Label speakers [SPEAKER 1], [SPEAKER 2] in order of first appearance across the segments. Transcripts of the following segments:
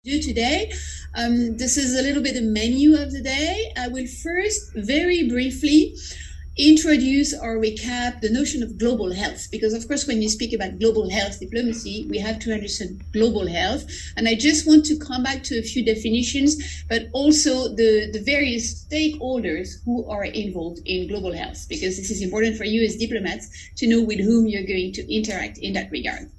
[SPEAKER 1] do today. This is a little bit the menu of the day. I will first very briefly introduce or recap the notion of global health, because of course when you speak about global health diplomacy, we have to understand global health. And I just want to come back to a few definitions, but also the various stakeholders who are involved in global health, because this is important for you as diplomats to know with whom you're going to interact in that regard.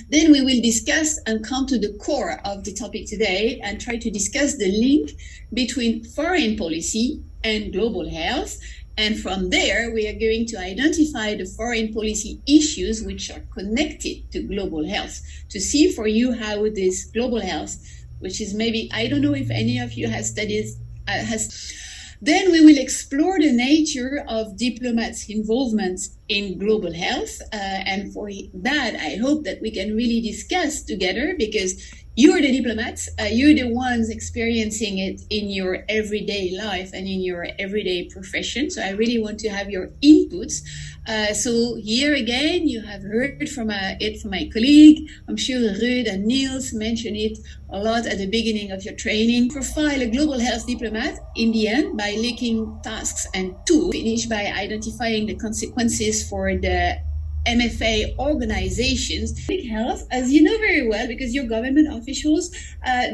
[SPEAKER 1] Then we will discuss and come to the core of the topic today and try to discuss the link between foreign policy and global health. And from there, we are going to identify the foreign policy issues which are connected to global health, to see for you how this global health, which is maybe, I don't know if any of you has studied, Then we will explore the nature of diplomats' involvement in global health. And for that, I hope that we can really discuss together, because you're the diplomats, you're the ones experiencing it in your everyday life and in your everyday profession. So I really want to have your inputs. So here again, you have heard from my colleague. I'm sure Ruud and Niels mentioned it a lot at the beginning of your training. Profile a global health diplomat in the end by linking tasks and tools. Finish by identifying the consequences for the MFA organizations. Public health, as you know very well, because you're government officials,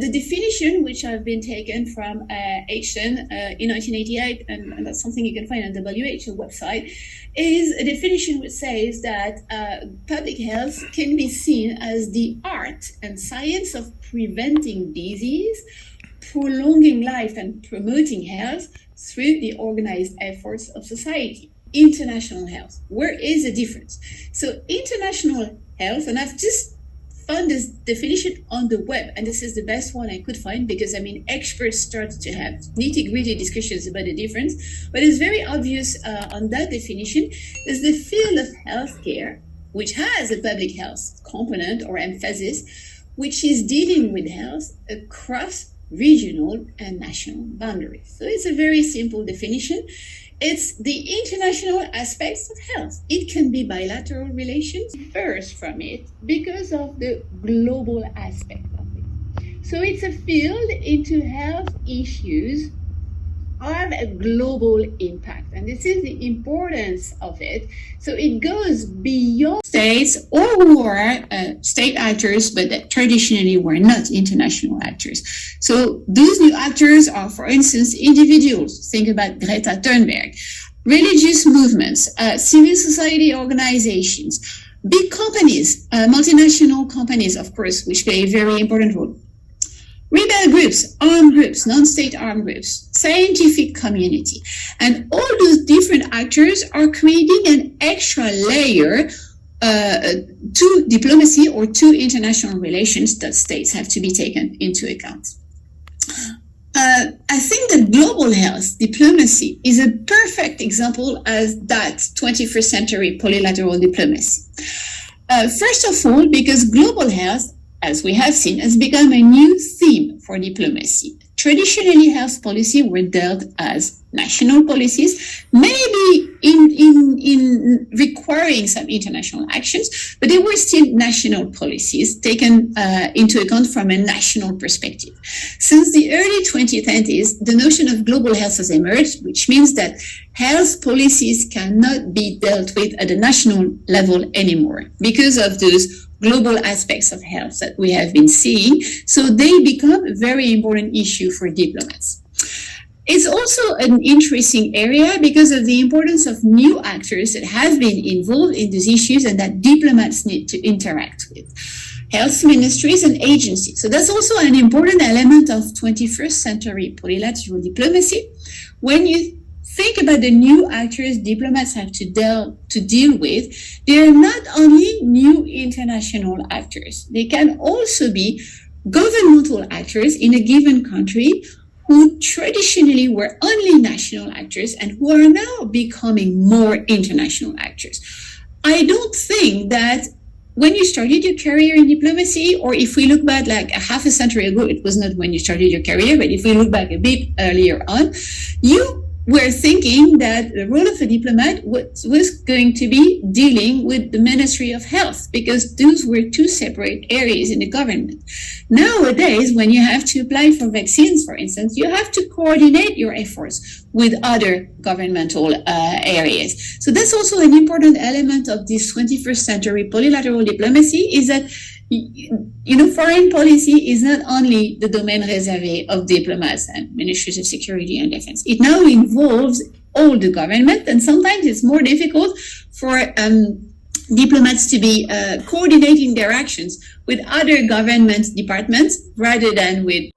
[SPEAKER 1] the definition which have been taken from H10 in 1988, and that's something you can find on the WHO website, is a definition which says that public health can be seen as the art and science of preventing disease, prolonging life, and promoting health through the organized efforts of society. International health. Where is the difference? So international health, and I've just found this definition on the web, and this is the best one I could find, because experts start to have nitty-gritty discussions about the difference, but it's very obvious on that definition is the field of healthcare, which has a public health component or emphasis, which is dealing with health across regional and national boundaries. So it's a very simple definition. It's the international aspects of health. It can be bilateral relations. First from it because of the global aspect of it. So it's a field into health issues have a global impact. And this is the importance of it. So it goes beyond states or who are state actors, but that traditionally were not international actors. So those new actors are, for instance, individuals. Think about Greta Thunberg, religious movements, civil society organizations, big companies, multinational companies, of course, which play a very important role. Rebel groups, armed groups, non-state armed groups, scientific community, and all those different actors are creating an extra layer to diplomacy or to international relations that states have to be taken into account. I think that global health diplomacy is a perfect example as that 21st century polylateral diplomacy. First of all, because global health, as we have seen, has become a new theme for diplomacy. Traditionally, health policy were dealt as national policies, maybe in requiring some international actions, but they were still national policies taken into account from a national perspective. Since the early 2010s, the notion of global health has emerged, which means that health policies cannot be dealt with at a national level anymore because of those global aspects of health that we have been seeing. So they become a very important issue for diplomats. It's also an interesting area because of the importance of new actors that have been involved in these issues and that diplomats need to interact with. Health ministries and agencies. So that's also an important element of 21st century polylateral diplomacy. When you think about the new actors diplomats have to deal with, they are not only new international actors, they can also be governmental actors in a given country who traditionally were only national actors and who are now becoming more international actors. I don't think that when you started your career in diplomacy, or if we look back like a half a century ago, it was not when you started your career, but if we look back a bit earlier on, you we're thinking that the role of a diplomat was going to be dealing with the Ministry of Health, because those were two separate areas in the government. Nowadays, when you have to apply for vaccines, for instance, you have to coordinate your efforts with other governmental areas. So that's also an important element of this 21st century polylateral diplomacy, is that foreign policy is not only the domain réservé of diplomats and ministries of security and defense. It now involves all the government, and sometimes it's more difficult for diplomats to be coordinating their actions with other government departments rather than with